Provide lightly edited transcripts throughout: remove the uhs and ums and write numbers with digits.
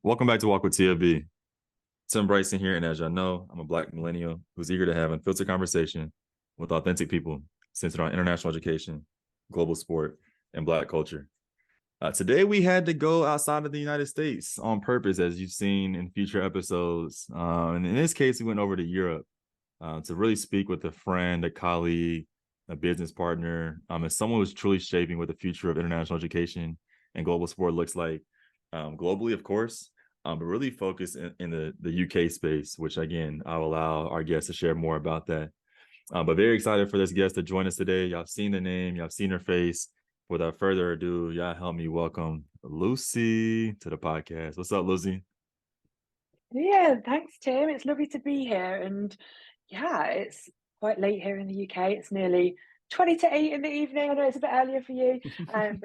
Welcome back to Walk with TLB. Tim Bryson here, and as y'all know, I'm a Black millennial who's eager to have unfiltered conversation with authentic people centered on international education, global sport, and Black culture. Today, we had to go outside of the United States on purpose, as you've seen in future episodes. And in this case, we went over to Europe to really speak with a friend, a colleague, a business partner, and someone who's truly shaping what the future of international education and global sport looks like globally, of course, but really focus in the UK space, which again, I'll allow our guests to share more about that. But very excited for this guest to join us today. Y'all seen the name, y'all seen her face. Without further ado, y'all help me welcome Lucy to the podcast. What's up, Lucy? Yeah, thanks, Tim. It's lovely to be here. And yeah, it's quite late here in the UK. It's nearly 20 to 8 in the evening. I know it's a bit earlier for you, but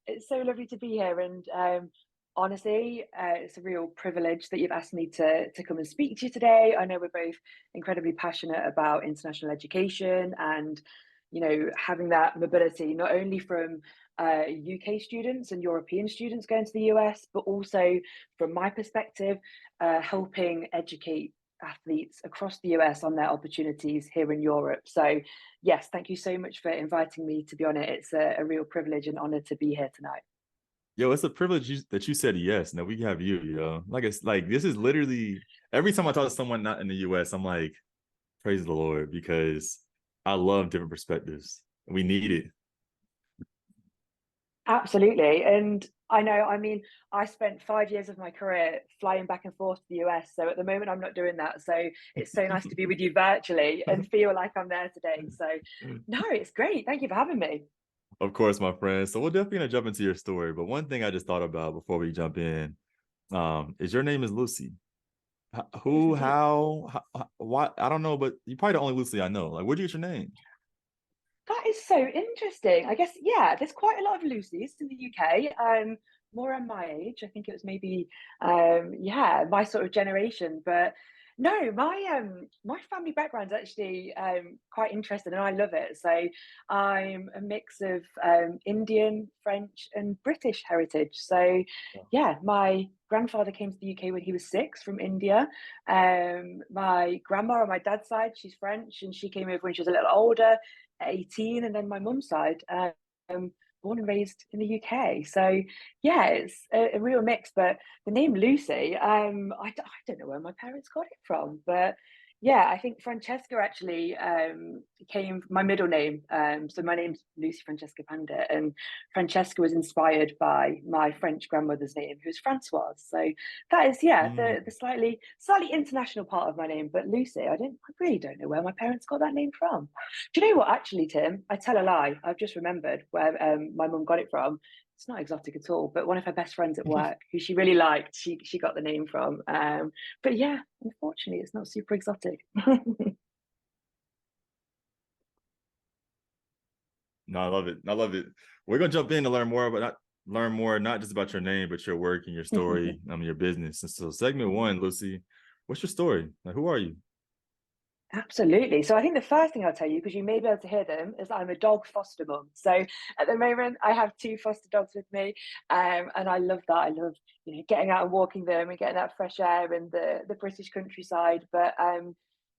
it's so lovely to be here. And honestly, it's a real privilege that you've asked me to come and speak to you today. I know we're both incredibly passionate about international education and having that mobility, not only from UK students and European students going to the US, but also from my perspective, helping educate athletes across the US on their opportunities here in Europe. So yes, thank you so much for inviting me to be on it. It's a real privilege and honor to be here tonight. Yo, it's a privilege that you said yes. Now we have you, yo. Like it's like this is literally every time I talk to someone not in the US, I'm like, praise the Lord, because I love different perspectives. We need it. Absolutely. And I spent 5 years of my career flying back and forth to the US. So at the moment, I'm not doing that. So it's so nice to be with you virtually and feel like I'm there today. So no, it's great. Thank you for having me. Of course, my friend. So we're definitely gonna jump into your story. But one thing I just thought about before we jump in, is your name is Lucy. It is Who, indeed. how, why? I don't know, but you're probably the only Lucy I know. Like, where'd you get your name? That is so interesting. I guess, yeah, there's quite a lot of Lucy's in the UK. More on my age. I think it was maybe, yeah, my sort of generation. But no, my family background's actually quite interesting, and I love it. So I'm a mix of Indian, French, and British heritage. So yeah, my grandfather came to the UK when he was 6 from India. My grandma on my dad's side, she's French, and she came over when she was a little older at 18, and then my mum's side, born and raised in the UK. So yeah, it's a real mix. But the name Lucy, I don't know where my parents got it from, but yeah, I think Francesca actually came my middle name. So my name's Lucy Francesca Pandit, and Francesca was inspired by my French grandmother's name, who's Francoise. So that is, yeah, the Mm. slightly international part of my name. But Lucy, I really don't know where my parents got that name from. Do you know what? Actually, Tim, I tell a lie. I've just remembered where my mum got it from. It's not exotic at all, but one of her best friends at work, who she really liked, she got the name from. But yeah, unfortunately, it's not super exotic. No, I love it. I love it. We're gonna jump in to learn more, but not learn more, not just about your name, but your work and your story, your business. And so, segment one, Lucy, what's your story? Like, who are you? Absolutely. So I think the first thing I'll tell you, because you may be able to hear them, is that I'm a dog foster mum. So at the moment, I have 2 foster dogs with me, and I love that. I love getting out and walking them and getting that fresh air in the British countryside. But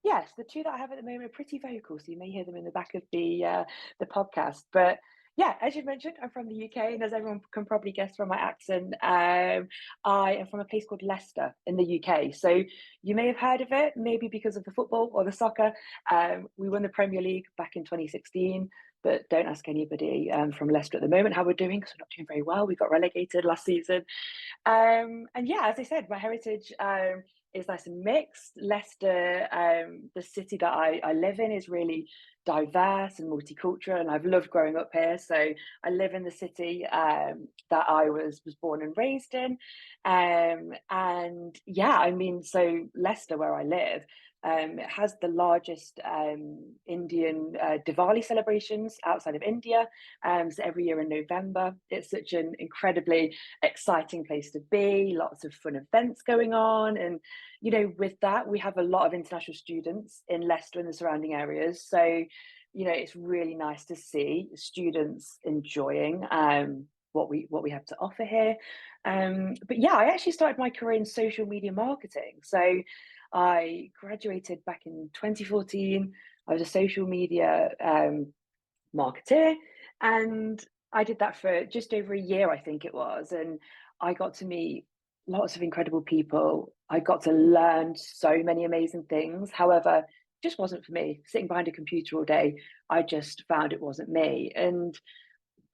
yes, the 2 that I have at the moment are pretty vocal, so you may hear them in the back of the podcast. But yeah, as you mentioned, I'm from the UK, and as everyone can probably guess from my accent, I am from a place called Leicester in the UK. So you may have heard of it, maybe because of the football or the soccer. We won the Premier League back in 2016, but don't ask anybody from Leicester at the moment how we're doing, because we're not doing very well. We got relegated last season. And yeah, as I said, my heritage is nice and mixed. Leicester, the city that I live in, is really diverse and multicultural, and I've loved growing up here. So I live in the city that I was born and raised in. And yeah, so Leicester, where I live, it has the largest Indian Diwali celebrations outside of India. So every year in November, it's such an incredibly exciting place to be, lots of fun events going on. And, with that, we have a lot of international students in Leicester and the surrounding areas. So, it's really nice to see students enjoying what we have to offer here. But yeah, I actually started my career in social media marketing. So I graduated back in 2014. I was a social media marketeer, and I did that for just over a year, I think it was, and I got to meet lots of incredible people. I got to learn so many amazing things. However, it just wasn't for me. Sitting behind a computer all day, I just found it wasn't me. And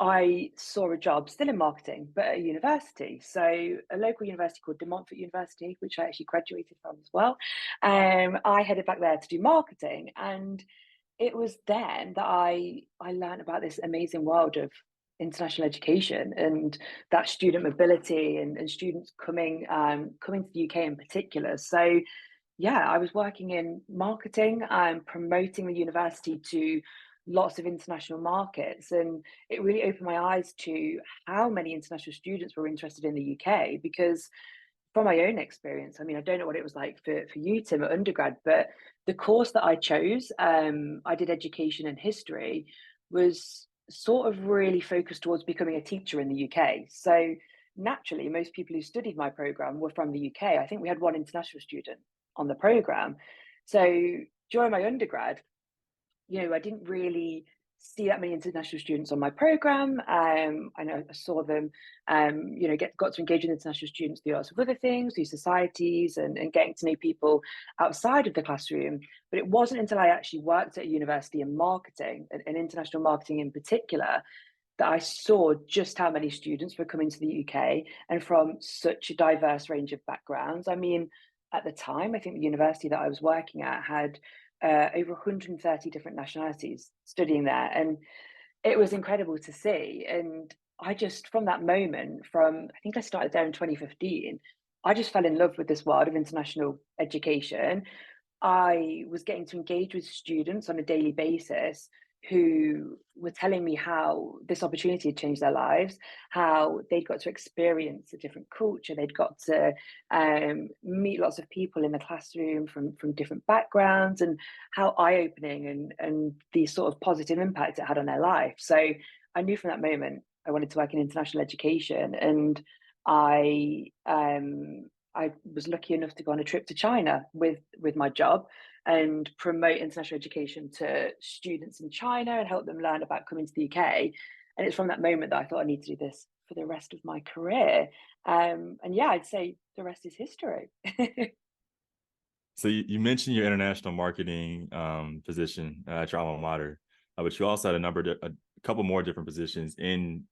I saw a job still in marketing, but at a university. So a local university called Montfort University, which I actually graduated from as well. I headed back there to do marketing, and it was then that I learned about this amazing world of international education and that student mobility and students coming to the UK in particular. So yeah, I was working in marketing and promoting the university to lots of international markets, and it really opened my eyes to how many international students were interested in the UK. Because from my own experience, I mean, I don't know what it was like for you, Tim, at undergrad, but the course that I chose, I did education and history, was sort of really focused towards becoming a teacher in the UK. So naturally, most people who studied my program were from the UK. I think we had one international student on the program. So during my undergrad, I didn't really see that many international students on my program. I know I saw them, got to engage with international students through lots of other things, through societies and getting to know people outside of the classroom. But it wasn't until I actually worked at a university in marketing, and international marketing in particular, that I saw just how many students were coming to the UK and from such a diverse range of backgrounds. I mean, at the time, I think the university that I was working at had over 130 different nationalities studying there. And it was incredible to see. And I just, from that moment, I think I started there in 2015, I just fell in love with this world of international education. I was getting to engage with students on a daily basis who were telling me how this opportunity had changed their lives, how they'd got to experience a different culture, they'd got to meet lots of people in the classroom from different backgrounds, and how eye-opening and the sort of positive impact it had on their life. So I knew from that moment I wanted to work in international education, and I I was lucky enough to go on a trip to China with my job and promote international education to students in China and help them learn about coming to the UK. And it's from that moment that I thought I need to do this for the rest of my career. And yeah, I'd say the rest is history. So you mentioned your international marketing position at your alma mater, but you also had a couple more different positions in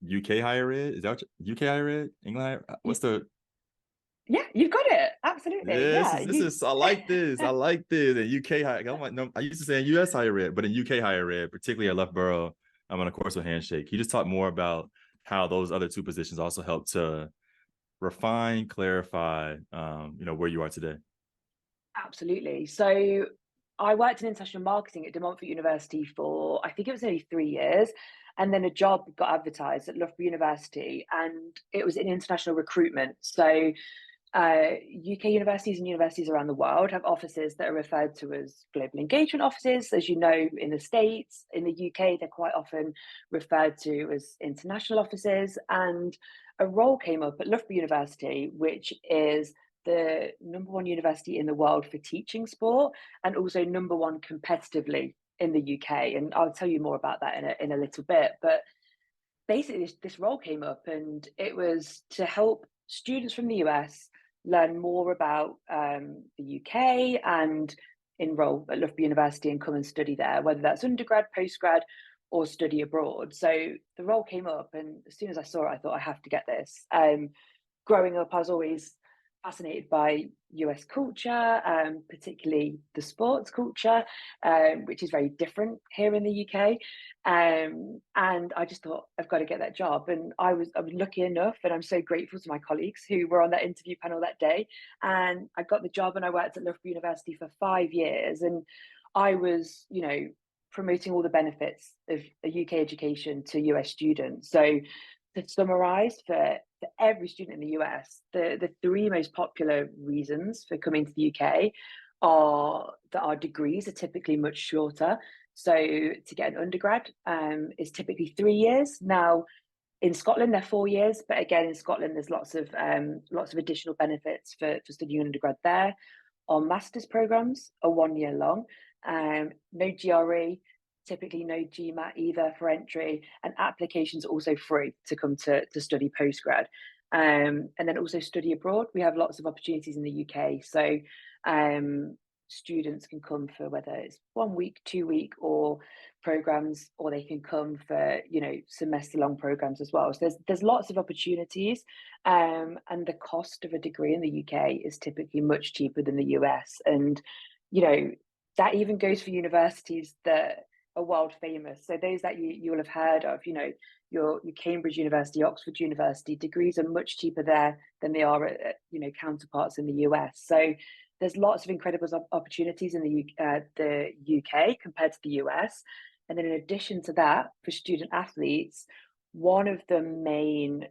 UK higher ed. Is that UK higher ed? England higher? What's the Yeah, you've got it. Absolutely. Yeah, Yeah, this is I like this. I like this. And UK higher. I'm like, no, I used to say in US higher ed, but in UK higher ed, particularly at Loughborough, I'm on a course with Handshake. Can you just talk more about how those other two positions also help to refine, clarify, where you are today? absolutely. So I worked in international marketing at De Montfort University for, I think it was only 3 years. And then a job got advertised at Loughborough University, and it was in international recruitment. So UK universities and universities around the world have offices that are referred to as global engagement offices. As you know, in the States, in the UK, they're quite often referred to as international offices. And a role came up at Loughborough University, which is the #1 university in the world for teaching sport, and also #1 competitively in the UK. And I'll tell you more about that in a little bit. But basically, this role came up, and it was to help students from the US learn more about the UK and enroll at Loughborough University and come and study there, whether that's undergrad, postgrad, or study abroad. So the role came up, and as soon as I saw it, I thought I have to get this. Growing up, I was always fascinated by US culture, particularly the sports culture, which is very different here in the UK. And I just thought, I've got to get that job. And I was lucky enough, and I'm so grateful to my colleagues who were on that interview panel that day. And I got the job, and I worked at Loughborough University for 5 years. And I was, promoting all the benefits of a UK education to US students. So to summarize, for every student in the US, the three most popular reasons for coming to the UK are that our degrees are typically much shorter. So to get an undergrad is typically 3 years. Now, In Scotland, they're 4 years, but again, in Scotland, there's lots of additional benefits for studying undergrad there. Our master's programs are 1 year long, no GRE, typically no GMAT either for entry, and applications are also free to come to study postgrad. And then also study abroad. We have lots of opportunities in the UK. So students can come for whether it's 1 week, 2 week, or programs, or they can come for semester long programs as well. So there's lots of opportunities, and the cost of a degree in the UK is typically much cheaper than the US, and that even goes for universities that are world famous. So those that you will have heard of, your Cambridge University, Oxford University, degrees are much cheaper there than they are at counterparts in the US. So there's lots of incredible opportunities in the UK compared to the US. And then in addition to that, for student athletes, one of the main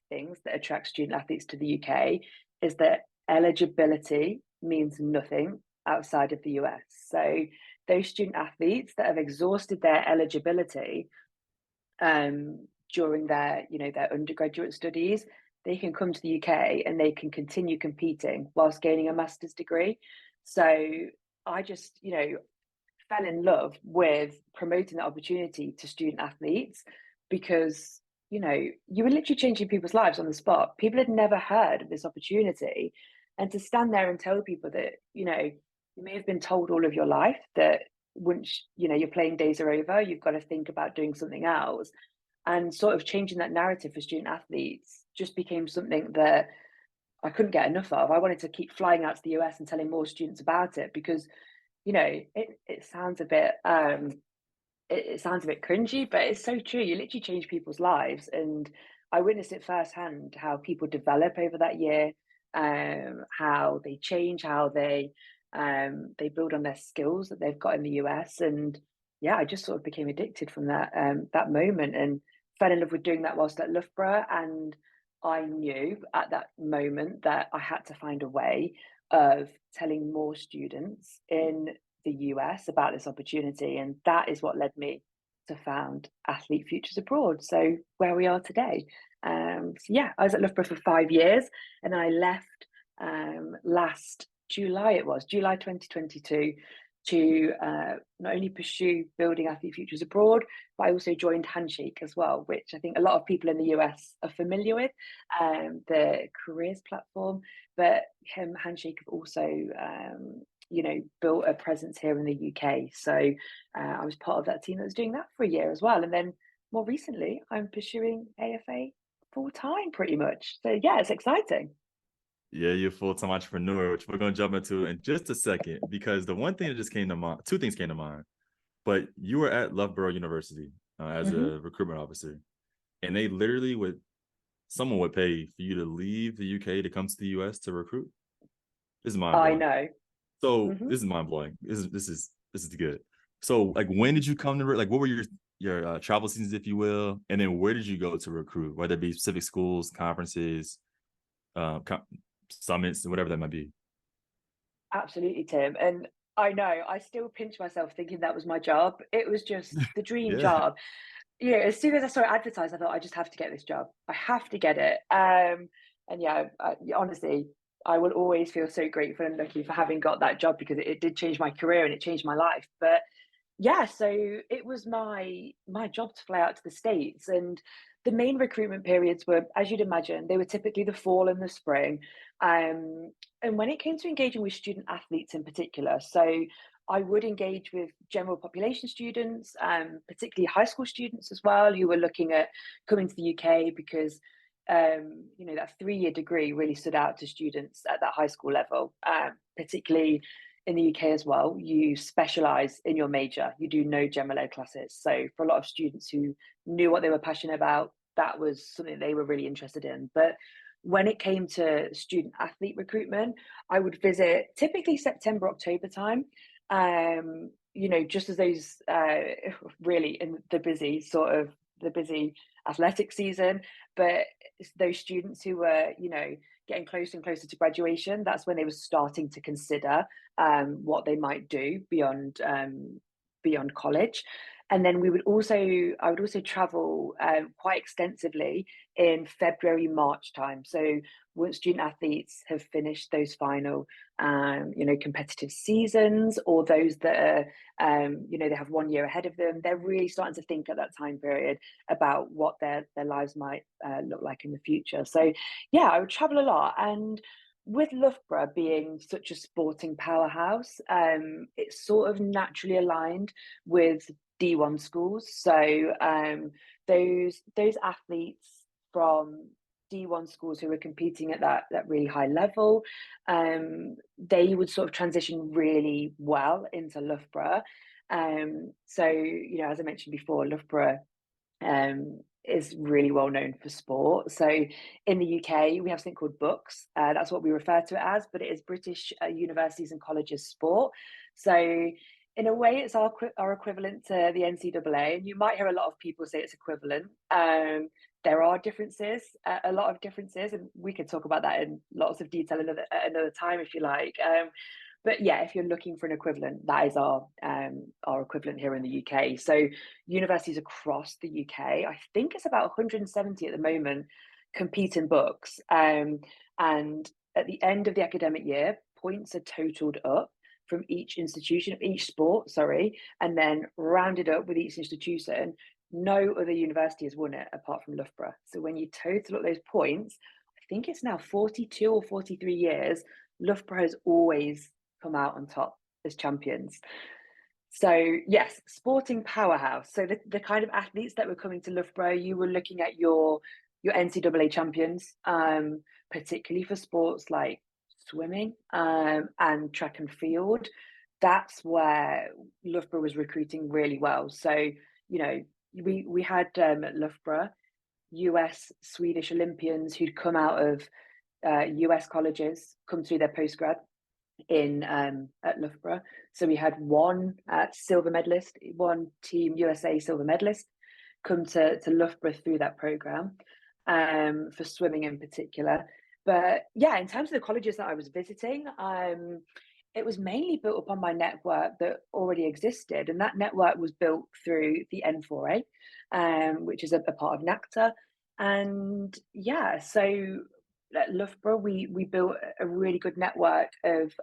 things that attracts student athletes to the UK is that eligibility means nothing outside of the US. So those student athletes that have exhausted their eligibility during their undergraduate studies, they can come to the UK and they can continue competing whilst gaining a master's degree. So I just, fell in love with promoting that opportunity to student athletes because, you were literally changing people's lives on the spot. People had never heard of this opportunity. And to stand there and tell people that, you may have been told all of your life that once, your playing days are over, you've got to think about doing something else. And sort of changing that narrative for student athletes just became something that I couldn't get enough of. I wanted to keep flying out to the US and telling more students about it because, it sounds a bit it sounds a bit cringy, but it's so true. You literally change people's lives, and I witnessed it firsthand how people develop over that year, how they change, how they build on their skills that they've got in the US, and yeah, I just sort of became addicted from that moment and fell in love with doing that whilst at Loughborough. And I knew at that moment that I had to find a way of telling more students in the US about this opportunity. And that is what led me to found Athlete Futures Abroad. So where we are today. So yeah, I was at Loughborough for 5 years, and I left last July, it was July 2022, to not only pursue building Athlete Futures Abroad, but I also joined Handshake as well, which I think a lot of people in the US are familiar with, the careers platform. But Handshake have also, built a presence here in the UK. So I was part of that team that was doing that for a year as well. And then more recently, I'm pursuing AFA full time pretty much. So yeah, it's exciting. Yeah, you're a full-time entrepreneur, which we're going to jump into in just a second, because the one thing that just came to mind, two things came to mind, but you were at Loughborough University as a recruitment officer, and they literally someone would pay for you to leave the UK to come to the US to recruit. This is mind I blowing. know. So this is mind blowing. This is good. So like, when did you come to like? What were your travel seasons, if you will, and then where did you go to recruit? Whether it be specific schools, conferences, summits, whatever that might be. Absolutely, Tim. And I know I still pinch myself thinking that was my job. It was just the dream Yeah. job. As soon as I saw it advertised, I thought I just have to get this job. I have to get it. And yeah, honestly, I will always feel so grateful and lucky for having got that job because it did change my career and it changed my life. But yeah, so it was my job to fly out to the States, and the main recruitment periods were, as you'd imagine, they were typically the fall and the spring. And when it came to engaging with student athletes in particular, so I would engage with general population students, particularly high school students as well, who were looking at coming to the UK because that 3 year degree really stood out to students at that high school level, particularly in the UK as well. You specialize in your major, you do no general ed classes. So for a lot of students who knew what they were passionate about, that was something they were really interested in. But when it came to student athlete recruitment, I would visit typically September, October time. Just as those really in the busy athletic season, but those students who were, getting closer and closer to graduation, that's when they were starting to consider what they might do beyond college. And then I would also travel quite extensively in February, March time. So once student athletes have finished those final, competitive seasons, or those that are, they have 1 year ahead of them, they're really starting to think at that time period about what their lives might look like in the future. So yeah, I would travel a lot. And with Loughborough being such a sporting powerhouse, it's sort of naturally aligned with D1 schools. So those athletes from D1 schools who are competing at that really high level, they would sort of transition really well into Loughborough. So as I mentioned before, Loughborough is really well known for sport. So in the UK, we have something called books. That's what we refer to it as, but it is British Universities and Colleges Sport. So in a way, it's our equivalent to the NCAA, and you might hear a lot of people say it's equivalent. There are differences, a lot of differences, and we could talk about that in lots of detail another time if you like. But yeah, if you're looking for an equivalent, that is our equivalent here in the UK. So universities across the UK, I think it's about 170 at the moment, compete in books. And at the end of the academic year, points are totaled up from each institution, each sport, sorry, and then rounded up with each institution. No other university has won it apart from Loughborough. So when you total up those points, I think it's now 42 or 43 years, Loughborough has always come out on top as champions. So yes, sporting powerhouse. So the kind of athletes that were coming to Loughborough, you were looking at your NCAA champions, particularly for sports like swimming and track and field. That's where Loughborough was recruiting really well. So we had at Loughborough US Swedish Olympians who'd come out of US colleges, come through their postgrad in at Loughborough. So we had one silver medalist, one Team USA silver medalist come to Loughborough through that program, for swimming in particular. But yeah, in terms of the colleges that I was visiting, it was mainly built upon my network that already existed, and that network was built through the N4A, which is a part of NACTA. And yeah, so at Loughborough, we built a really good network of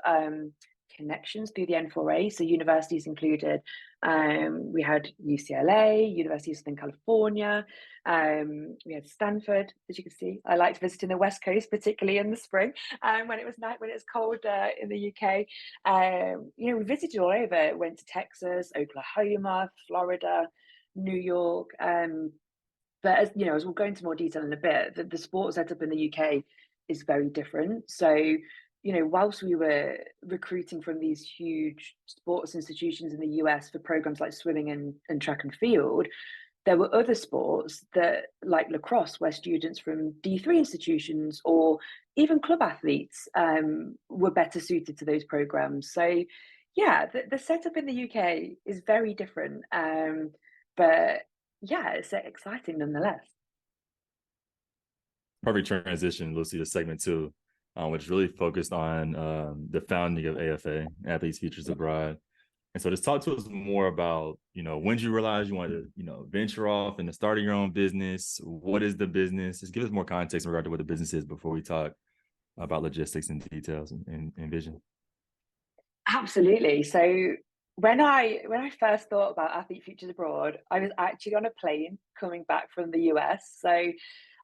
connections through the N4A. So universities included, we had UCLA, University of Southern California, we had Stanford, as you can see. I liked visiting the West Coast, particularly in the spring, when it was night, when it's cold in the UK. We visited all over. Went to Texas, Oklahoma, Florida, New York. But as we'll go into more detail in a bit, the sport setup in the UK is very different. So, whilst we were recruiting from these huge sports institutions in the US for programs like swimming and track and field, there were other sports that, like lacrosse, where students from D3 institutions or even club athletes were better suited to those programs. So, yeah, the setup in the UK is very different. But yeah, it's exciting nonetheless. Perfect transition, Lucy, to segment two, which really focused on the founding of AFA, Athletes Futures Abroad. And so just talk to us more about, when did you realize you wanted to, venture off into starting your own business? What is the business? Just give us more context in regard to what the business is before we talk about logistics and details and vision. Absolutely. So when I first thought about Athlete Futures Abroad, I was actually on a plane coming back from the US. So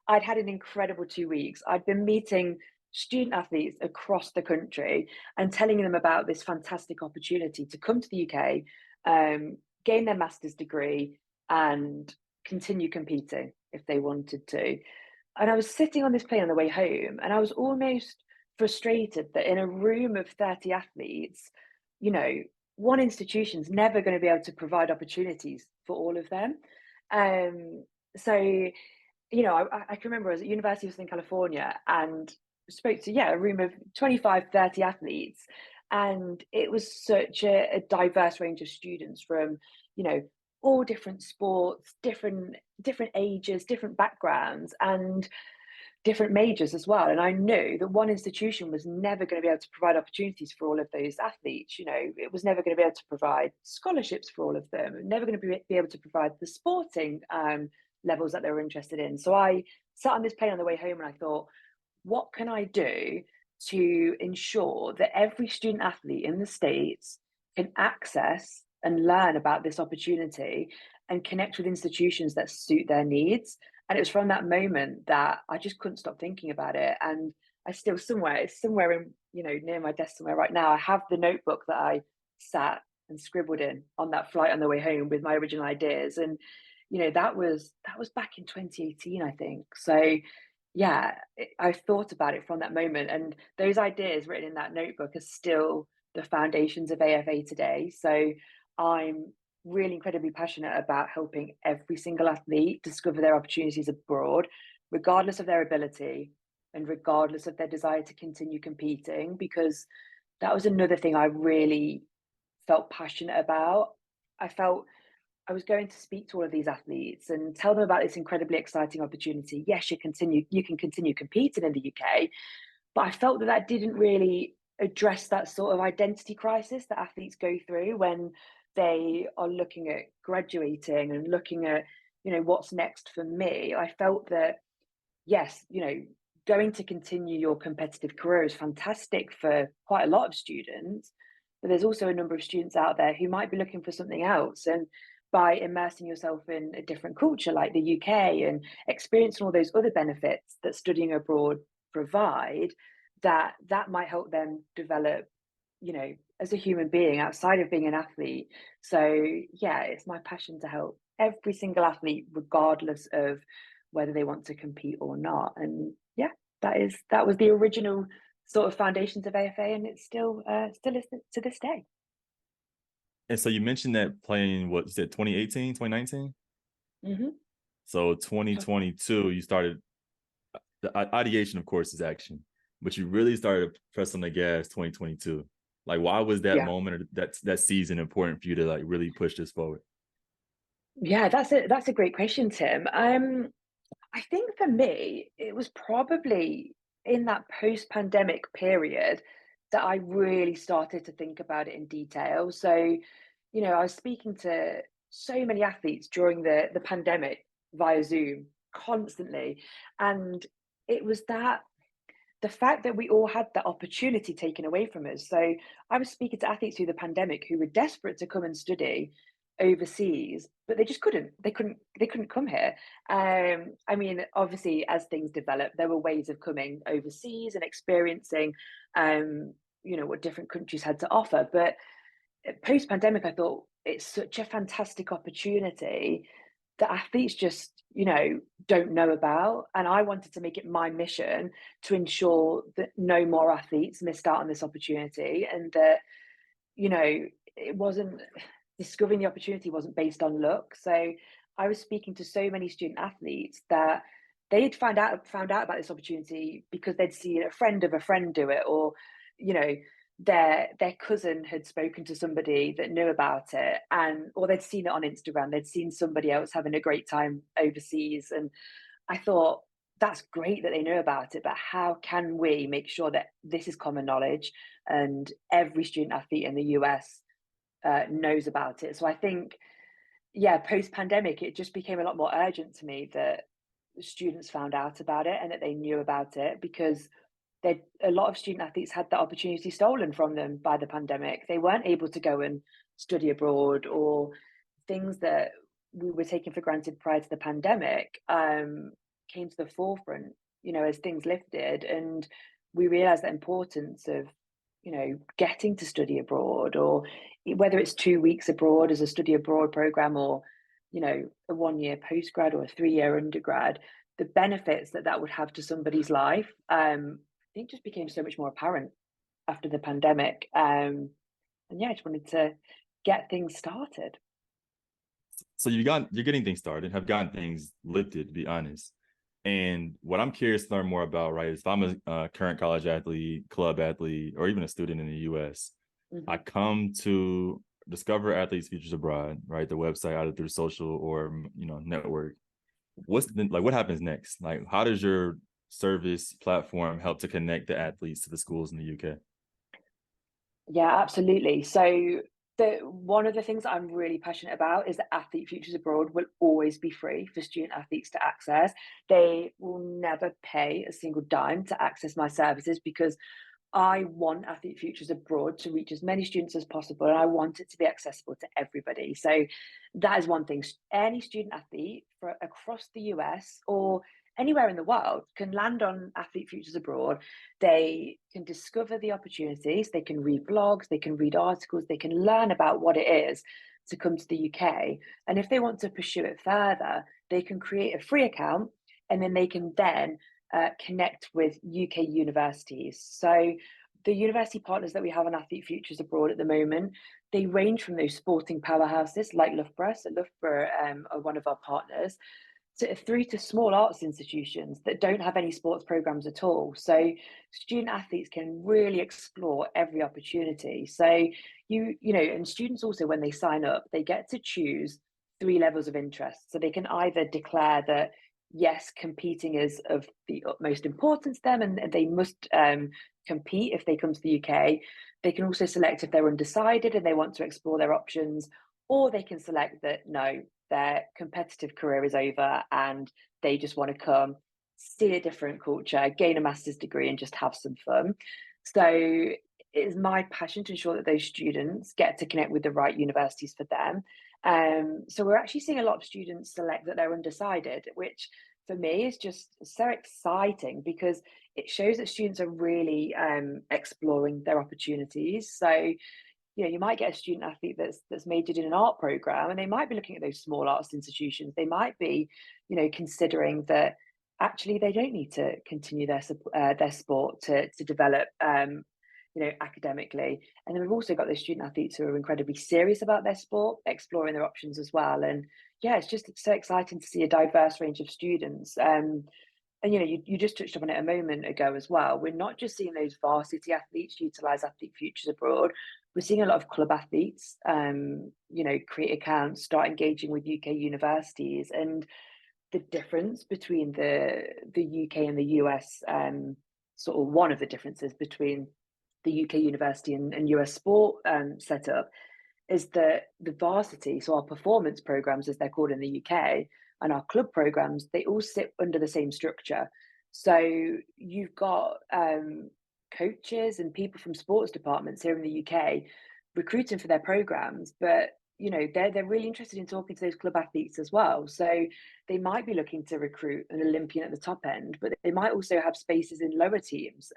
I'd had an incredible 2 weeks. I'd been meeting student athletes across the country and telling them about this fantastic opportunity to come to the UK, gain their master's degree, and continue competing if they wanted to. And I was sitting on this plane on the way home, and I was almost frustrated that in a room of 30 athletes, you know, one institution's never going to be able to provide opportunities for all of them. So I can remember I was at University of Southern California and spoke to, a room of 25, 30 athletes. And it was such a diverse range of students from, all different sports, different ages, different backgrounds. And different majors as well. And I knew that one institution was never going to be able to provide opportunities for all of those athletes. You know, it was never going to be able to provide scholarships for all of them, never going to be able to provide the sporting levels that they were interested in. So I sat on this plane on the way home and I thought, what can I do to ensure that every student athlete in the States can access and learn about this opportunity and connect with institutions that suit their needs? And it was from that moment that I just couldn't stop thinking about it. And I still it's somewhere in, you know, near my desk somewhere right now. I have the notebook that I sat and scribbled in on that flight on the way home with my original ideas. And, you know, that was back in 2018, I think. So yeah, I thought about it from that moment. And those ideas written in that notebook are still the foundations of AFA today. So I'm really incredibly passionate about helping every single athlete discover their opportunities abroad, regardless of their ability and regardless of their desire to continue competing, because that was another thing I really felt passionate about. I felt I was going to speak to all of these athletes and tell them about this incredibly exciting opportunity. Yes, you can continue competing in the UK, but I felt that that didn't really address that sort of identity crisis that athletes go through when they are looking at graduating and looking at, you know, what's next for me. I felt that, yes, you know, going to continue your competitive career is fantastic for quite a lot of students, but there's also a number of students out there who might be looking for something else. And by immersing yourself in a different culture like the UK and experiencing all those other benefits that studying abroad provide, that might help them develop, you know, as a human being outside of being an athlete. So yeah, it's my passion to help every single athlete, regardless of whether they want to compete or not. And yeah, that was the original sort of foundations of AFA, and it's still is to this day. And so you mentioned that playing, what you said, 2018, 2019? Hmm. So 2022, you started, the ideation, of course, is action, but you really started pressing the gas 2022. Like, why was that Yeah. moment or that season important for you to like really push this forward? Yeah, that's a great question, Tim. I think for me, it was probably in that post-pandemic period that I really started to think about it in detail. So, you know, I was speaking to so many athletes during the pandemic via Zoom constantly, and it was that the fact that we all had that opportunity taken away from us. So I was speaking to athletes through the pandemic who were desperate to come and study overseas, but they just couldn't. They couldn't come here. I mean, obviously, as things developed, there were ways of coming overseas and experiencing, you know, what different countries had to offer. But post pandemic, I thought it's such a fantastic opportunity that athletes just, you know, don't know about. And I wanted to make it my mission to ensure that no more athletes missed out on this opportunity, and that, you know, it wasn't discovering the opportunity wasn't based on luck. So I was speaking to so many student athletes that they'd found out about this opportunity because they'd seen a friend of a friend do it, or, you know, their cousin had spoken to somebody that knew about it, and or they'd seen it on Instagram, they'd seen somebody else having a great time overseas. And I thought, that's great that they know about it, but how can we make sure that this is common knowledge and every student athlete in the US knows about it? So I think, yeah, post pandemic, it just became a lot more urgent to me that students found out about it and that they knew about it, because a lot of student athletes had that opportunity stolen from them by the pandemic. They weren't able to go and study abroad, or things that we were taking for granted prior to the pandemic came to the forefront, you know, as things lifted. And we realized the importance of, you know, getting to study abroad, or whether it's 2 weeks abroad as a study abroad program, or, you know, a 1 year postgrad or a 3 year undergrad, the benefits that that would have to somebody's life, I think just became so much more apparent after the pandemic. And yeah, I just wanted to get things started. So you're getting things started, have gotten things lifted, to be honest. And what I'm curious to learn more about, right, is if I'm a current college athlete, club athlete, or even a student in the US, I Hmm. come to discover athletes futures abroad, right? The website, either through social or, you know, network. What's the, like, what happens next? Like, how does your service platform help to connect the athletes to the schools in the UK? Yeah, absolutely. So one of the things that I'm really passionate about is that Athlete Futures Abroad will always be free for student athletes to access. They will never pay a single dime to access my services because I want Athlete Futures Abroad to reach as many students as possible, and I want it to be accessible to everybody. So that is one thing. Any student athlete across the US or anywhere in the world can land on Athlete Futures Abroad. They can discover the opportunities, they can read blogs, they can read articles, they can learn about what it is to come to the UK. And if they want to pursue it further, they can create a free account, and then they can then connect with UK universities. So the university partners that we have on Athlete Futures Abroad at the moment, they range from those sporting powerhouses like Loughborough. So Loughborough are one of our partners, through to small arts institutions that don't have any sports programs at all. So student athletes can really explore every opportunity. So and students also, when they sign up, they get to choose 3 levels of interest. So they can either declare that yes, competing is of the utmost importance to them, and they must compete if they come to the UK. They can also select if they're undecided and they want to explore their options, or they can select that no, their competitive career is over and they just want to come, see a different culture, gain a master's degree, and just have some fun. So it is my passion to ensure that those students get to connect with the right universities for them. So we're actually seeing a lot of students select that they're undecided, which for me is just so exciting because it shows that students are really exploring their opportunities. So you might get a student athlete that's majored in an art program, and they might be looking at those small arts institutions. They might be, considering that actually they don't need to continue their sport to develop, academically. And then we've also got those student athletes who are incredibly serious about their sport, exploring their options as well. And yeah, it's so exciting to see a diverse range of students. And you just touched upon it a moment ago as well. We're not just seeing those varsity athletes utilize Athlete Futures Abroad. We're seeing a lot of club athletes, create accounts, start engaging with UK universities, and the difference between the UK and the US, sort of one of the differences between the UK university and US sport setup is that the varsity, so our performance programs, as they're called in the UK, and our club programs, they all sit under the same structure. So you've got coaches and people from sports departments here in the UK recruiting for their programs, but they're really interested in talking to those club athletes as well. So they might be looking to recruit an Olympian at the top end, but they might also have spaces in lower teams.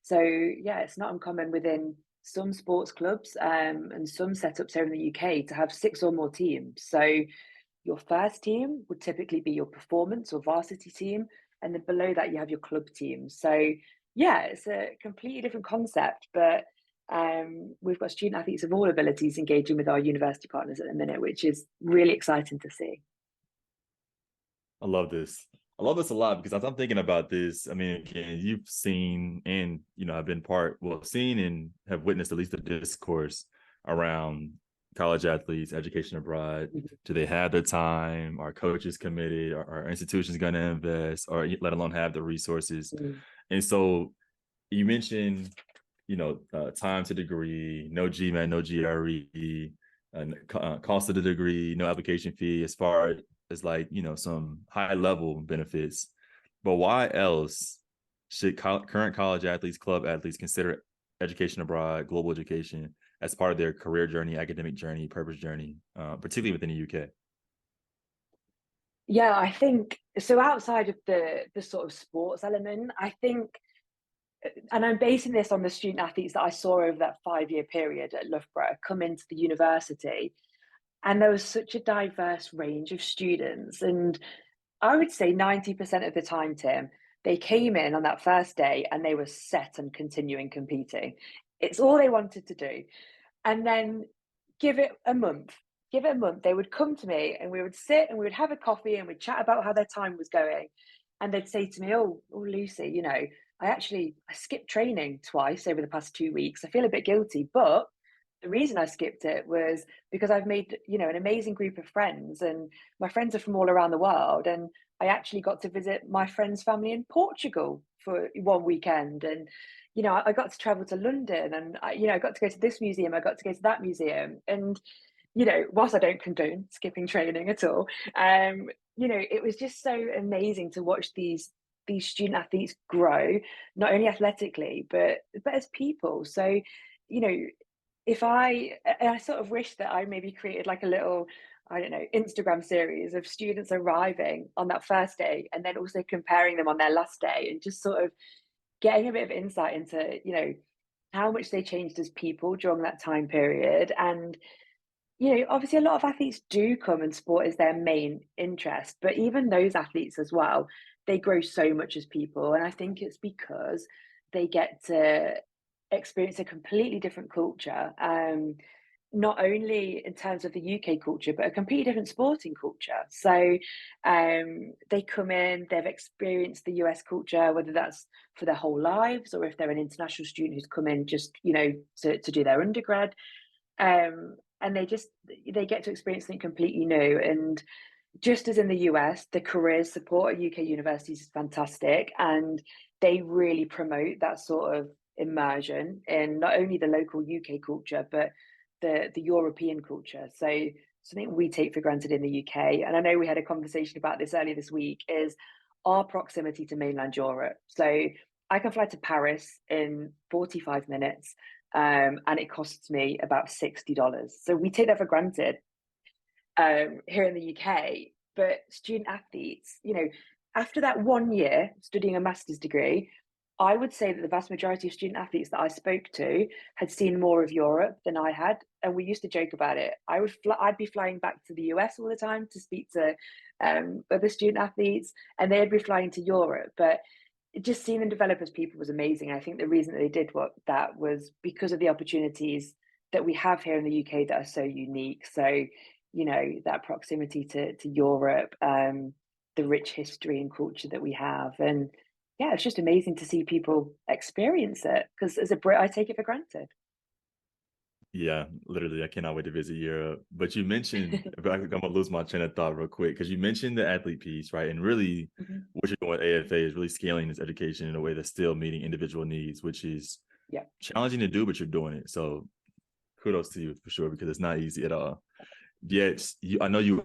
So yeah, it's not uncommon within some sports clubs and some setups here in the UK to have 6 or more teams. So your first team would typically be your performance or varsity team, and then below that you have your club team. So yeah, it's a completely different concept, but we've got student athletes of all abilities engaging with our university partners at the minute, which is really exciting to see. I love this. I love this a lot because as I'm thinking about this, I mean, again, you've seen and have been seen and have witnessed at least the discourse around college athletes, education abroad. Mhm. Do they have the time? Are coaches committed? Are institutions going to invest, or let alone have the resources? Mm. And so you mentioned, time to degree, no GMAT, no GRE, cost of the degree, no application fee, as far as some high level benefits. But why else should current college athletes, club athletes consider education abroad, global education as part of their career journey, academic journey, purpose journey, particularly within the UK? Yeah, I think so. Outside of the sort of sports element, I think, and I'm basing this on the student athletes that I saw over that 5-year period at Loughborough come into the university, and there was such a diverse range of students. And I would say 90% of the time, Tim, they came in on that first day and they were set on continuing competing. It's all they wanted to do. And then give it a month, they would come to me and we would sit and we would have a coffee and we'd chat about how their time was going. And they'd say to me, oh, Lucy, I skipped training twice over the past 2 weeks. I feel a bit guilty, but the reason I skipped it was because I've made, an amazing group of friends, and my friends are from all around the world. And I actually got to visit my friend's family in Portugal for one weekend. And, I got to travel to London, and I got to go to this museum, I got to go to that museum. And, whilst I don't condone skipping training at all, it was just so amazing to watch these student athletes grow, not only athletically, but as people. So, you know, if I sort of wish that I maybe created like a little, I don't know, Instagram series of students arriving on that first day and then also comparing them on their last day, and just sort of getting a bit of insight into, how much they changed as people during that time period. And, obviously a lot of athletes do come and sport is their main interest, but even those athletes as well, they grow so much as people. And I think it's because they get to experience a completely different culture, not only in terms of the UK culture, but a completely different sporting culture. So they come in, they've experienced the US culture, whether that's for their whole lives or if they're an international student who's come in just, to do their undergrad. And they get to experience something completely new. And just as in the US, the careers support at UK universities is fantastic, and they really promote that sort of immersion in not only the local UK culture, but the European culture. So something we take for granted in the UK, and I know we had a conversation about this earlier this week, is our proximity to mainland Europe. So I can fly to Paris in 45 minutes, and it costs me about $60. So we take that for granted here in the UK. But student athletes, after that 1 year studying a master's degree, I would say that the vast majority of student athletes that I spoke to had seen more of Europe than I had. And we used to joke about it. I'd be flying back to the US all the time to speak to other student athletes, and they'd be flying to Europe. But just seeing them develop as people was amazing. I think the reason that they did that was because of the opportunities that we have here in the UK that are so unique. So, that proximity to Europe, the rich history and culture that we have. And yeah, it's just amazing to see people experience it, because as a Brit, I take it for granted. Yeah, literally, I cannot wait to visit Europe. But you mentioned, I'm gonna lose my train of thought real quick because you mentioned the athlete piece, right? And really, Mhm. what you're doing with AFA is really scaling this education in a way that's still meeting individual needs, which is Yeah. challenging to do, but you're doing it. So kudos to you for sure, because it's not easy at all. Yet, I know you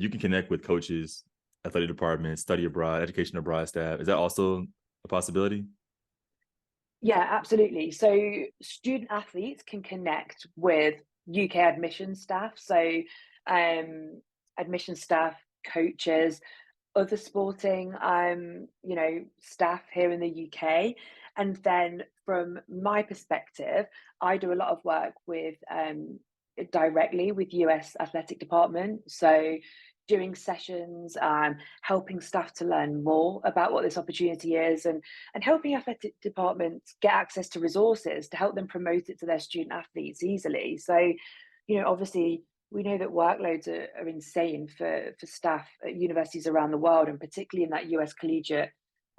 can connect with coaches, athletic departments, study abroad, education abroad staff. Is that also a possibility? Yeah, absolutely. So student athletes can connect with UK admission staff. So admission staff, coaches, other sporting staff here in the UK. And then from my perspective, I do a lot of work with directly with US athletic department. So doing sessions, helping staff to learn more about what this opportunity is, and helping athletic departments get access to resources to help them promote it to their student athletes easily. So, obviously we know that workloads are insane for staff at universities around the world, and particularly in that US collegiate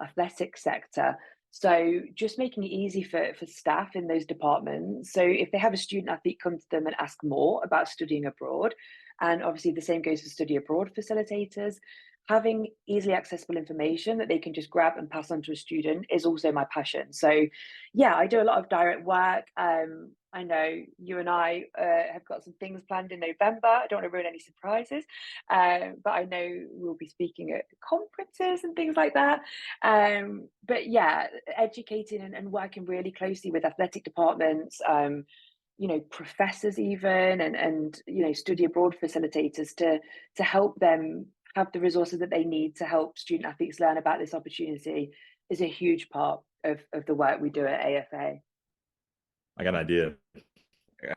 athletic sector. So just making it easy for staff in those departments. So if they have a student athlete come to them and ask more about studying abroad, and obviously the same goes for study abroad facilitators, having easily accessible information that they can just grab and pass on to a student is also my passion. So yeah, I do a lot of direct work. I know you and I have got some things planned in November. I don't want to ruin any surprises, but I know we'll be speaking at conferences and things like that. But yeah, educating and working really closely with athletic departments, professors even, and study abroad facilitators to help them have the resources that they need to help student athletes learn about this opportunity is a huge part of the work we do at AFA. I got an idea.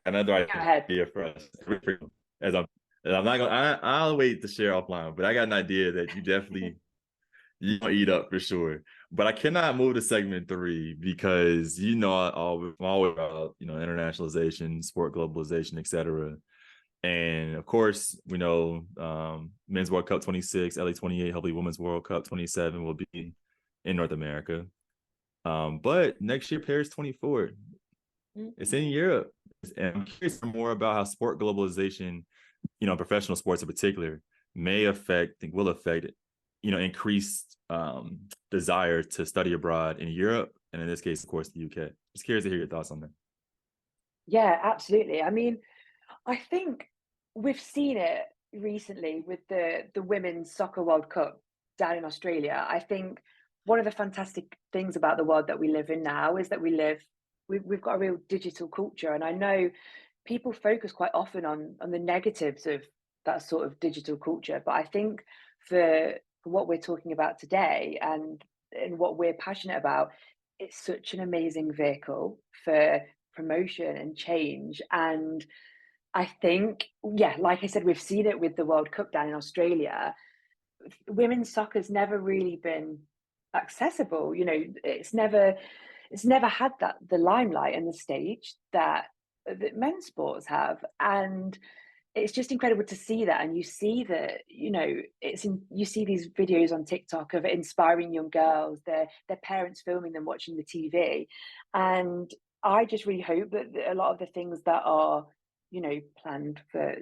Another Go ahead. idea for us. As I'm not gonna. I'll wait to share offline, but I got an idea that you gonna eat up for sure. But I cannot move to segment 3 because I'm always about internationalization, sport globalization, etc. And of course, we know Men's World Cup 26, LA 28, hopefully Women's World Cup 27 will be in North America. But next year, Paris 24, it's Mhm. in Europe. And I'm curious more about how sport globalization, professional sports in particular, may affect and will affect, increased desire to study abroad in Europe, and in this case, of course, the UK. Just curious to hear your thoughts on that. Yeah, absolutely. I mean, I think we've seen it recently with the Women's Soccer World Cup down in Australia. I think one of the fantastic things about the world that we live in now is that we've got a real digital culture, and I know people focus quite often on the negatives of that sort of digital culture, but I think for what we're talking about today and what we're passionate about, it's such an amazing vehicle for promotion and change. And I think, yeah, like I said, we've seen it with the World Cup down in Australia. Women's soccer's never really been accessible. It's never had the limelight and the stage that men's sports have. And it's just incredible to see that. And you see that, you see these videos on TikTok of inspiring young girls, their parents filming them watching the TV. And I just really hope that a lot of the things that are, planned for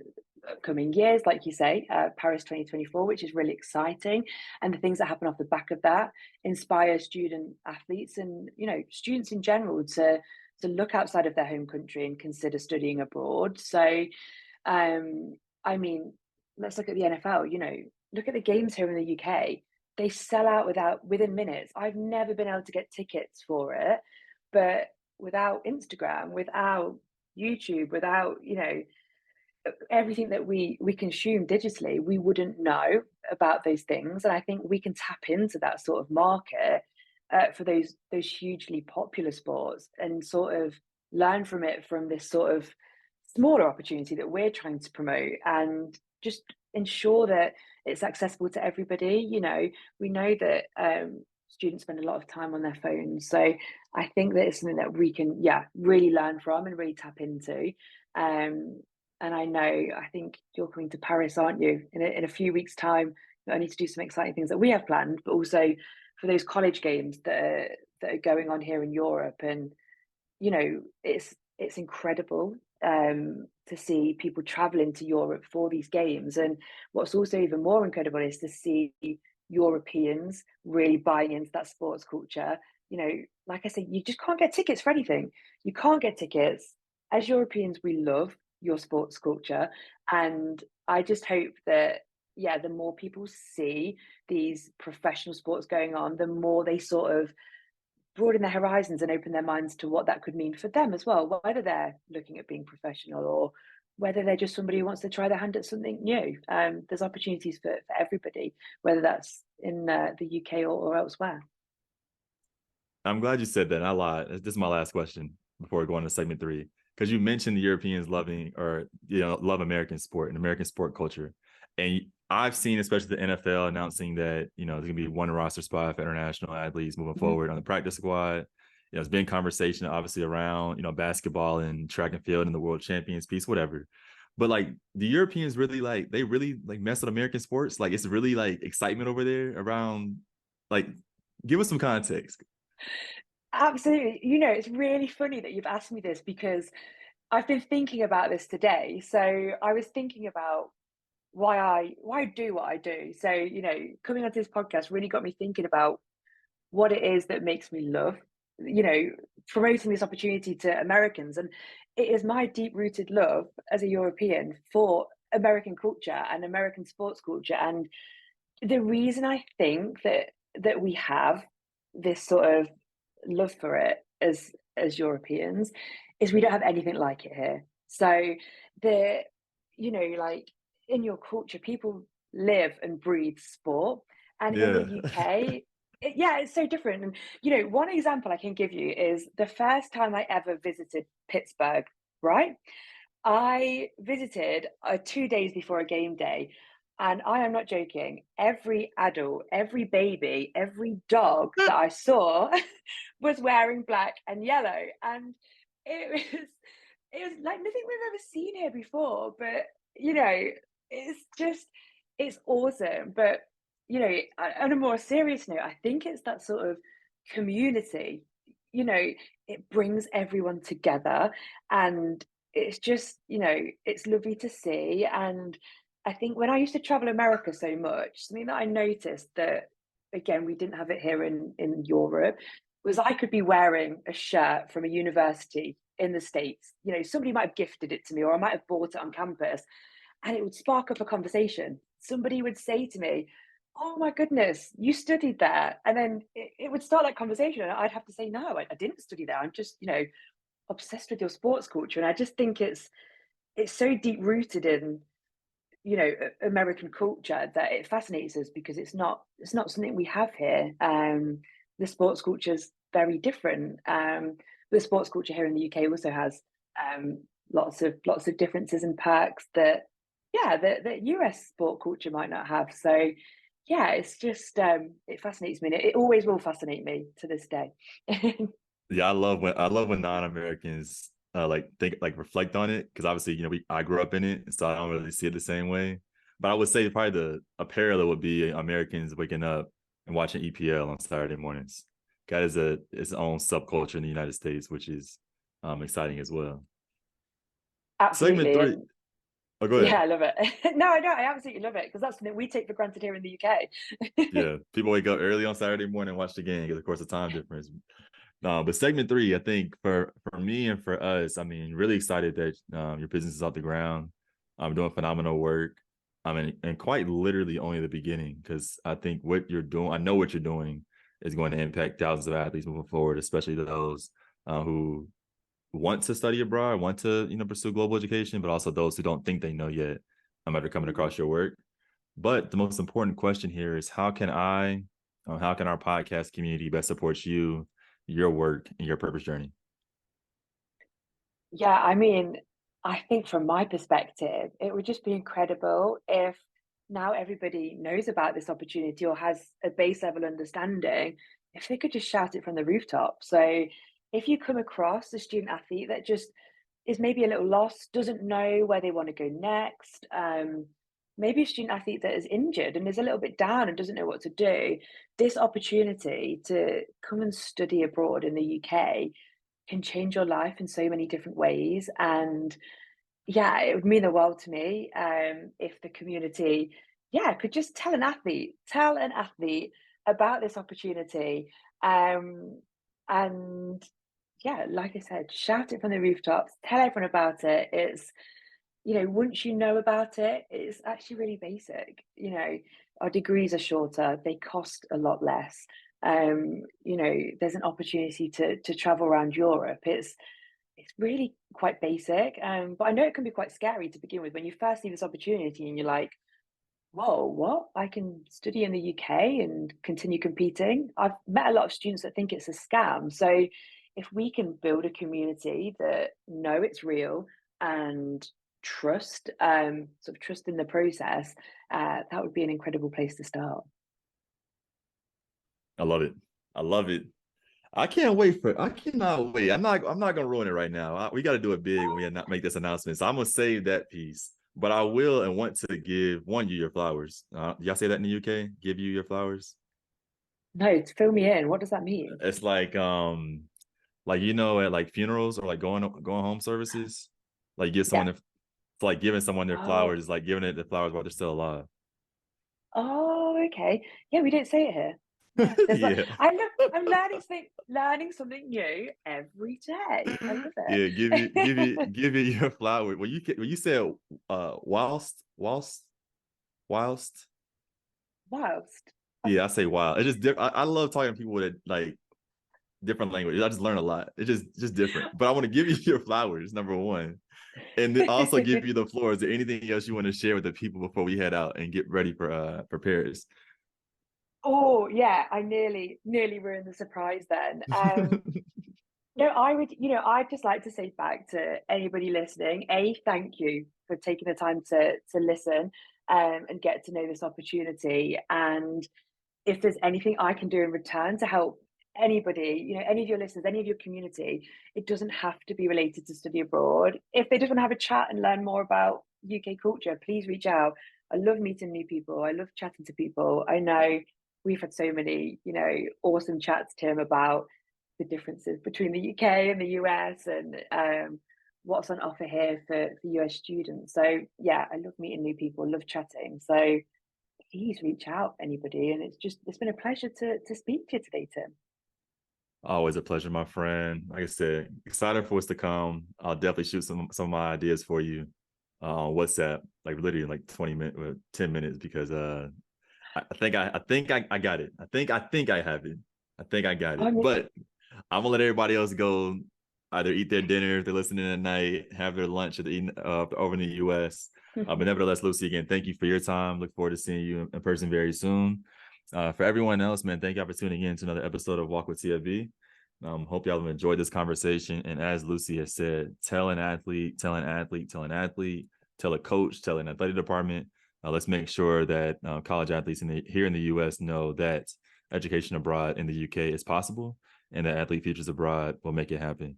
upcoming years, like you say, Paris 2024, which is really exciting, and the things that happen off the back of that inspire student athletes and, students in general to look outside of their home country and consider studying abroad. So, I mean, let's look at the NFL, look at the games here in the UK. They sell out within minutes. I've never been able to get tickets for it, but without Instagram, without YouTube, without, everything that we consume digitally, we wouldn't know about those things. And I think we can tap into that sort of market for those hugely popular sports and sort of learn from it, from this sort of smaller opportunity that we're trying to promote, and just ensure that it's accessible to everybody. We know that students spend a lot of time on their phones, so I think that it's something that we can, yeah, really learn from and really tap into. And I think you're coming to Paris, aren't you, in a few weeks' time? Not only to do some exciting things that we have planned, but also for those college games that are going on here in Europe. And it's incredible to see people traveling to Europe for these games. And what's also even more incredible is to see Europeans really buying into that sports culture. Like I said, you just can't get tickets for anything. You can't get tickets. As Europeans, we love your sports culture. And I just hope that, yeah, the more people see these professional sports going on, the more they sort of broaden their horizons and open their minds to what that could mean for them as well, whether they're looking at being professional or whether they're just somebody who wants to try their hand at something new. There's opportunities for everybody, whether that's in the UK or elsewhere. I'm glad you said that. And I lied. This is my last question before going to segment 3, because you mentioned the Europeans loving, or love American sport and American sport culture, and I've seen, especially the NFL, announcing that there's gonna be one roster spot for international athletes moving forward on the practice squad. There's been conversation obviously around basketball and track and field and the world champions piece, whatever. But like the Europeans really they really mess with American sports. Like it's really excitement over there around. Like, give us some context. Absolutely. It's really funny that you've asked me this, because I've been thinking about this today. So I was thinking about why I do what I do. So, coming onto this podcast really got me thinking about what it is that makes me love, you know, promoting this opportunity to Americans. And it is my deep rooted love as a European for American culture and American sports culture. And the reason I think that we have this sort of love for it as Europeans is we don't have anything like it here. So the like in your culture, people live and breathe sport, and in the Yeah. UK, yeah, it's so different. And one example I can give you is the first time I ever visited Pittsburgh. Right, I visited 2 days before a game day, and I am not joking. Every adult, every baby, every dog that I saw was wearing black and yellow, and it was like nothing we've ever seen here before. But it's just it's awesome. But on a more serious note, I think it's that sort of community. It brings everyone together, and it's just, it's lovely to see. And I think when I used to travel America so much, something that I noticed that, again, we didn't have it here in Europe, was I could be wearing a shirt from a university in the States. Somebody might have gifted it to me, or I might have bought it on campus, and it would spark up a conversation. Somebody would say to me, "Oh my goodness, you studied there." And then it would start that conversation. And I'd have to say, "No, I didn't study there. I'm just, obsessed with your sports culture." And I just think it's so deep rooted in, American culture, that it fascinates us, because it's not something we have here. The sports culture is very different. The sports culture here in the UK also has lots of differences and perks that, yeah, that US sport culture might not have. So yeah, it's just it fascinates me, and it always will fascinate me to this day. Yeah, I love when non-Americans like think like reflect on it, because obviously I grew up in it, so I don't really see it the same way. But I would say probably a parallel would be Americans waking up and watching EPL on Saturday mornings. That is its own subculture in the United States, which is exciting as well. Segment Absolutely. three. And Oh, go yeah, ahead. I love it. No, I know, I absolutely love it, because that's something we take for granted here in the UK. Yeah, people wake up early on Saturday morning and watch the game because, of course, the time difference. No, but segment three, I think for me and for us, I mean, really excited that your business is off the ground. I'm doing phenomenal work. I mean, and quite literally only the beginning, because I think what you're doing, I know what you're doing is going to impact thousands of athletes moving forward, especially those who want to study abroad, want to pursue global education, but also those who don't think they know yet after coming Mm. across your work. But the most important question here is how can our podcast community best support you, your work, and your purpose journey? Yeah, I mean, I think from my perspective, it would just be incredible if now everybody knows about this opportunity, or has a base level understanding, if they could just shout it from the rooftop. So if you come across a student athlete that just is maybe a little lost, doesn't know where they want to go next, maybe a student athlete that is injured and is a little bit down and doesn't know what to do, this opportunity to come and study abroad in the UK can change your life in so many different ways. And yeah, it would mean the world to me, if the community, yeah, could just tell an athlete about this opportunity, um, and yeah, like I said, shout it from the rooftops, tell everyone about it. It's, once you know about it, it's actually really basic. Our degrees are shorter, they cost a lot less. There's an opportunity to travel around Europe. It's really quite basic, but I know it can be quite scary to begin with when you first see this opportunity and you're like, "Whoa, what? I can study in the UK and continue competing?" I've met a lot of students that think it's a scam. So if we can build a community that know it's real and sort of trust in the process, that would be an incredible place to start. I love it. I love it. I cannot wait. I'm not gonna ruin it right now. We got to do it big when we not make this announcement. So I'm gonna save that piece. But I will and want to give you your flowers. Y'all say that in the UK? Give you your flowers. No, fill me in. What does that mean? It's like at like funerals or like going home services, like give someone Yeah. it's like giving someone their Oh, flowers is like giving it the flowers while they're still alive. oh, okay. Yeah, we don't say it here. Yeah, there's like Yeah. I'm learning something new every day. I love Yeah, it. give you your flower. When you said whilst, Whilst. yeah, I say while. It's just I love talking to people with like different languages. I just learn a lot. It's just different. But I want to give you your flowers, number one. And then also give you the floor. Is there anything else you want to share with the people before we head out and get ready for Paris? Oh, yeah, I nearly ruined the surprise then. No, I'd just like to say back to anybody listening, thank you for taking the time to listen, and get to know this opportunity. And if there's anything I can do in return to help anybody, any of your listeners, any of your community, it doesn't have to be related to study abroad. If they just want to have a chat and learn more about UK culture, please reach out. I love meeting new people. I love chatting to people. I know we've had so many, awesome chats, Tim, about the differences between the UK and the US, and what's on offer here for US students. So yeah, I love meeting new people, love chatting. So please reach out, anybody. And it's been a pleasure to speak to you today, Tim. Always a pleasure, my friend. Like I said, excited for what's to come. I'll definitely shoot some of my ideas for you on WhatsApp, like literally like 20 minutes, 10 minutes, because I got it. I think I have it. I think I got it. I'm But I'm gonna let everybody else go either eat their dinner if they're listening at night, have their lunch over in the US. But nevertheless, Lucy, again, thank you for your time. Look forward to seeing you in person very soon. For everyone else, man, thank y'all for tuning in to another episode of Walk with TFB. Hope y'all have enjoyed this conversation. And as Lucy has said, tell an athlete, tell a coach, tell an athletic department. Let's make sure that college athletes here in the U.S. know that education abroad in the U.K. is possible, and that Athlete Futures Abroad will make it happen.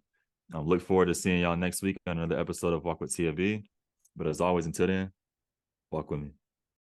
Look forward to seeing y'all next week on another episode of Walk with TFB. But as always, until then, walk with me.